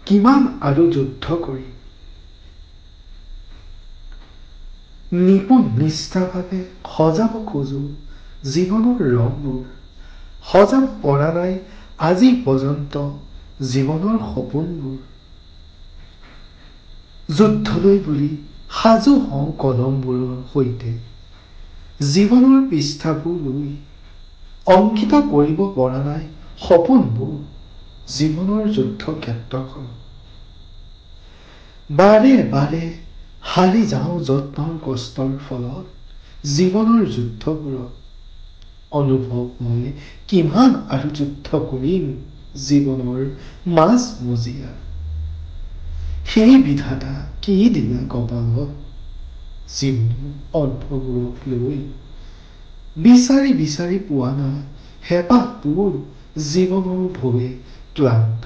কিমান আৰু যুদ্ধ কৰি নিপুণ নিষ্ঠাভাৱে সজাব খোজো জীৱনৰ ৰংবোৰ সজাব পৰা নাই আজি পৰ্যন্ত জীৱনৰ সপোনবোৰ যুদ্ধলৈ বুলি সাজু হওঁ কলমবোৰৰ সৈতে জীৱনৰ পৃষ্ঠাবোৰ লৈ অংকিত কৰিব পৰা নাই সপোনবোৰ জীৱনৰ যুদ্ধ ক্ষেত্ৰখন বাৰে বাৰে হাৰি যাওঁ যত্নৰ কষ্টৰ ফলত জীৱনৰ যুদ্ধবোৰত অনুভৱ মই কিমান আৰু যুদ্ধ কৰিম জীৱনৰ মাজমজিয়া সেই বিধাতা কি দিলে কপালত জীৱনৰ অৰ্থবোৰক লৈ বিচাৰি বিচাৰি পোৱা নাই হেঁপাহবোৰ জীৱনৰ ভয়ে ক্লান্ত